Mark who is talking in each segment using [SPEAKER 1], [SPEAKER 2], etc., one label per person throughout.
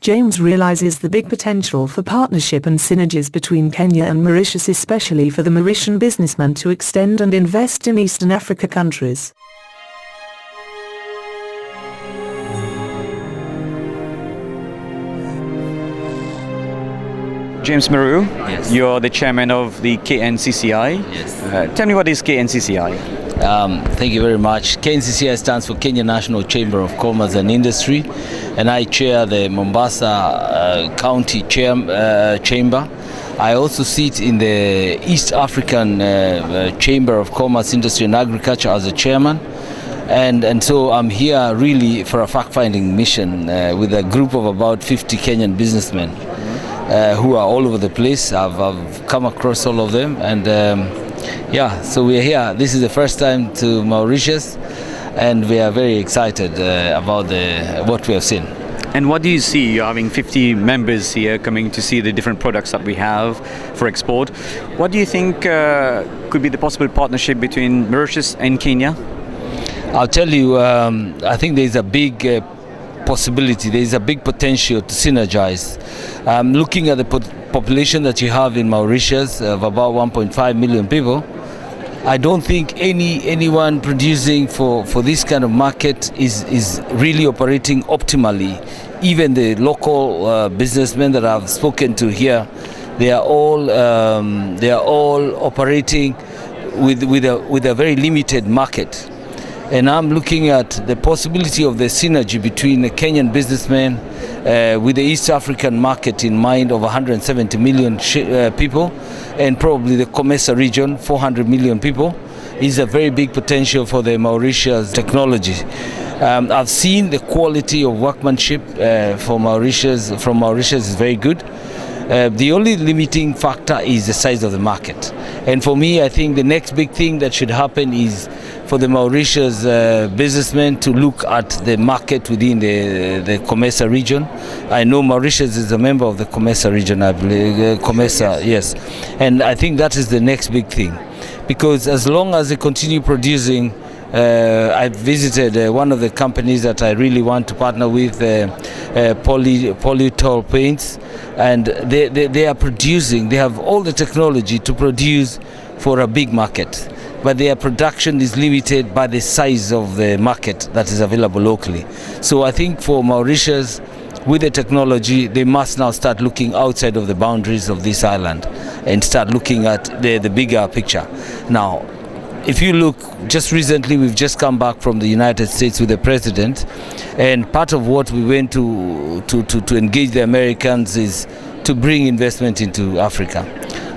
[SPEAKER 1] James realizes the big potential for partnership and synergies between Kenya and Mauritius, especially for the Mauritian businessman to extend and invest in Eastern Africa countries.
[SPEAKER 2] James MUREU,
[SPEAKER 3] Yes.
[SPEAKER 2] you're the chairman of the KNCCI.
[SPEAKER 3] Yes.
[SPEAKER 2] Tell me, what is KNCCI?
[SPEAKER 3] Thank you very much. KNCCI stands for Kenya National Chamber of Commerce and Industry, and I chair the Mombasa County Chamber. I also sit in the East African Chamber of Commerce, Industry and Agriculture as a chairman. And so I'm here really for a fact-finding mission with a group of about 50 Kenyan businessmen who are all over the place. I've come across all of them, and so we're here. This is the first time to Mauritius, and we are very excited about what we have seen.
[SPEAKER 2] And what do you see? You're having 50 members here coming to see the different products that we have for export. What do you think could be the possible partnership between Mauritius and Kenya?
[SPEAKER 3] I'll tell you, I think there's a big possibility, there's a big potential to synergize. Looking at the population that you have in Mauritius of about 1.5 million people, I don't think anyone producing for this kind of market is really operating optimally. Even the local businessmen that I've spoken to here, they are all operating with a very limited market. And I'm looking at the possibility of the synergy between the Kenyan businessmen with the East African market in mind of 170 million people, and probably the COMESA region, 400 million people, is a very big potential for the Mauritius technology. I've seen the quality of workmanship from Mauritius is very good. The only limiting factor is the size of the market. And for me, I think the next big thing that should happen is for the Mauritius businessmen to look at the market within the COMESA region. I know Mauritius is a member of the COMESA region, I believe. COMESA, yes. And I think that is the next big thing. Because as long as they continue producing, I visited one of the companies that I really want to partner with, Polytol Paints, and they are producing, they have all the technology to produce for a big market, but their production is limited by the size of the market that is available locally. So I think for Mauritius, with the technology, they must now start looking outside of the boundaries of this island and start looking at the bigger picture. Now, if you look, just recently we've just come back from the United States with the president, and part of what we went to engage the Americans is to bring investment into Africa.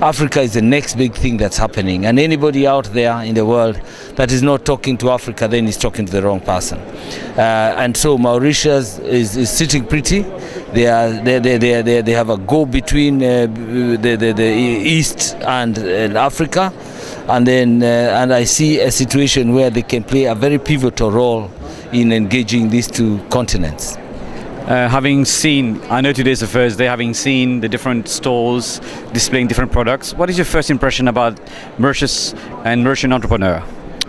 [SPEAKER 3] Africa is the next big thing that's happening, and anybody out there in the world that is not talking to Africa then is talking to the wrong person. And so Mauritius is sitting pretty. They have a go between the East and Africa. And then I see a situation where they can play a very pivotal role in engaging these two continents.
[SPEAKER 2] Having seen, I know today's the first day, having seen the different stalls displaying different products, what is your first impression about Mauritius and Mauritian entrepreneur?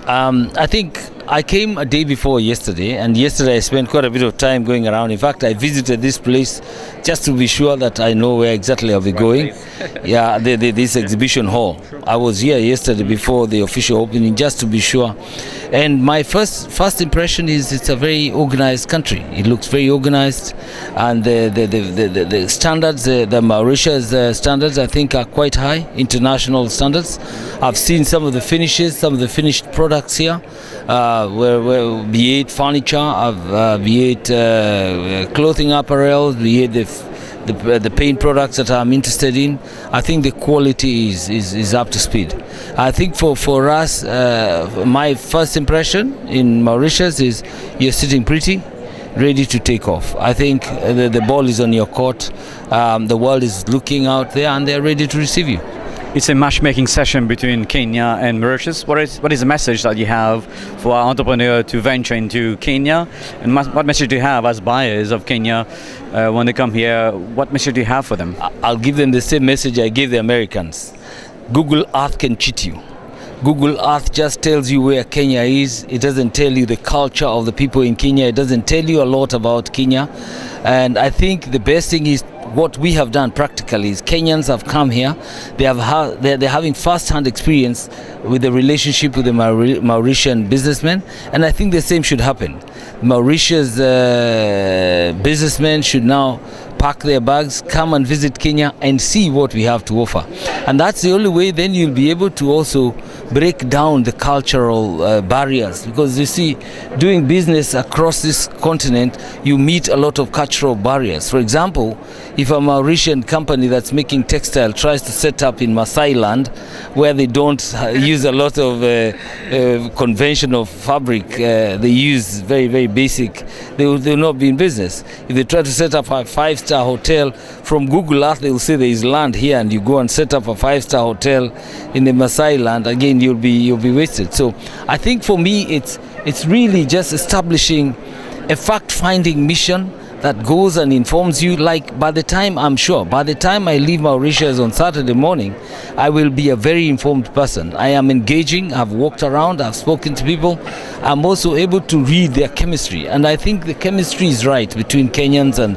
[SPEAKER 3] I think I came a day before yesterday, and yesterday I spent quite a bit of time going around. In fact, I visited this place just to be sure that I know where exactly I'll be going. Yeah, this exhibition hall. I was here yesterday before the official opening just to be sure. And my first impression is it's a very organized country. It looks very organized, and the standards, the Mauritius standards, I think are quite high, international standards. I've seen some of the finishes, some of the finished products here, where be it furniture, be it clothing apparel, be it the paint products that I'm interested in. I think the quality is up to speed. I think for us, my first impression in Mauritius is you're sitting pretty, ready to take off. I think the ball is on your court. The world is looking out there, and they're ready to receive you.
[SPEAKER 2] It's a matchmaking session between Kenya and Mauritius. What is the message that you have for our entrepreneur to venture into Kenya? And what message do you have as buyers of Kenya when they come here? What message do you have for them?
[SPEAKER 3] I'll give them the same message I gave the Americans. Google Earth can cheat you. Google Earth just tells you where Kenya is. It doesn't tell you the culture of the people in Kenya. It doesn't tell you a lot about Kenya. And I think the best thing is what we have done practically is Kenyans have come here. They're having first-hand experience with the relationship with the Mauritian businessmen, and I think the same should happen. Mauritius businessmen should now pack their bags, come and visit Kenya and see what we have to offer. And that's the only way then you'll be able to also break down the cultural barriers, because you see, doing business across this continent, you meet a lot of cultural barriers. For example, if a Mauritian company that's making textile tries to set up in Maasai land, where they don't use a lot of conventional fabric, they use very, very basic, they will not be in business. If they try to set up a 5-star hotel, from Google Earth they will say there is land here, and you go and set up a 5-star hotel in the Maasai land, again you'll be wasted. So I think for me it's really just establishing a fact-finding mission that goes and informs you. Like by the time I leave Mauritius on Saturday morning, I will be a very informed person. I am engaging, I've walked around, I've spoken to people. I'm also able to read their chemistry, and I think the chemistry is right between Kenyans and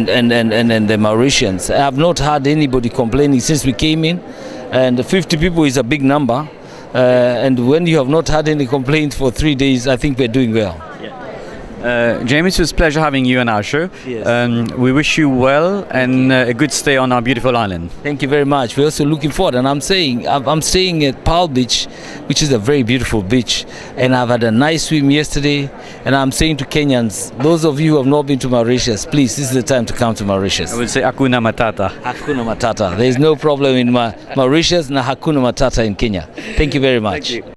[SPEAKER 3] the Mauritians. I have not had anybody complaining since we came in, and 50 people is a big number, and when you have not had any complaints for 3 days, I think we're doing well.
[SPEAKER 2] James, it was a pleasure having you on our show.
[SPEAKER 3] Yes.
[SPEAKER 2] We wish you well and a good stay on our beautiful island.
[SPEAKER 3] Thank you very much. We're also looking forward, and I'm staying at Pearl Beach, which is a very beautiful beach, and I've had a nice swim yesterday, and I'm saying to Kenyans, those of you who have not been to Mauritius, please, this is the time to come to Mauritius.
[SPEAKER 2] I would say Hakuna Matata.
[SPEAKER 3] Hakuna Matata. There is no problem in Mauritius, na Hakuna Matata in Kenya. Thank you very much.
[SPEAKER 2] Thank you.